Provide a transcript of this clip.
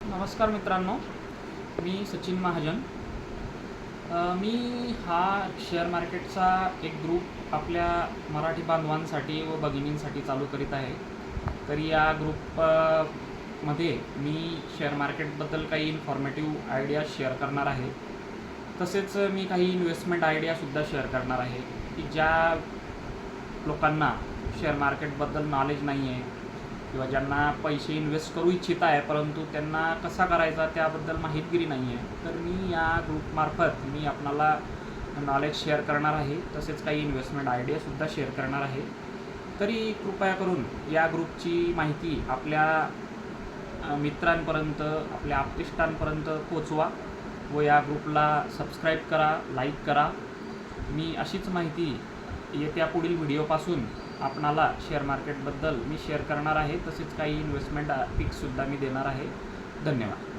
नमस्कार मित्रांनो, मी सचिन महाजन. मी हा शेअर मार्केटचा एक ग्रुप आपल्या मराठी बांधवांसाठी व भगिनींसाठी चालू करीत आहे. तर या ग्रुप मध्ये मी शेअर मार्केटबद्दल काही इन्फॉर्मेटिव्ह आयडिया शेअर करणार आहे. तसेच मी काही इन्व्हेस्टमेंट आयडियासुद्धा शेअर करणार आहे की ज्या लोकांना शेअर मार्केटबद्दल नॉलेज नाही आहे किंवा ज्यांना पैसे इन्व्हेस्ट करू इच्छित आहे परंतु त्यांना कसा करायचा त्याबद्दल माहितगिरी नाही आहे. तर मी या ग्रुपमार्फत मी आपणाला नॉलेज शेअर करणार आहे. तसेच काही इन्व्हेस्टमेंट आयडियासुद्धा शेअर करणार आहे. तरी कृपया करून या ग्रुपची माहिती आपल्या मित्रांपर्यंत, आपल्या आप्तेष्टांपर्यंत पोचवा व या ग्रुपला सबस्क्राईब करा, लाईक करा. मी अशीच माहिती येत्या पुढील व्हिडिओपासून आपणाला शेअर मार्केटबद्दल मी शेअर करणार आहे. तसेच काही इन्व्हेस्टमेंट टिप्ससुद्धा मी देणार आहे. धन्यवाद.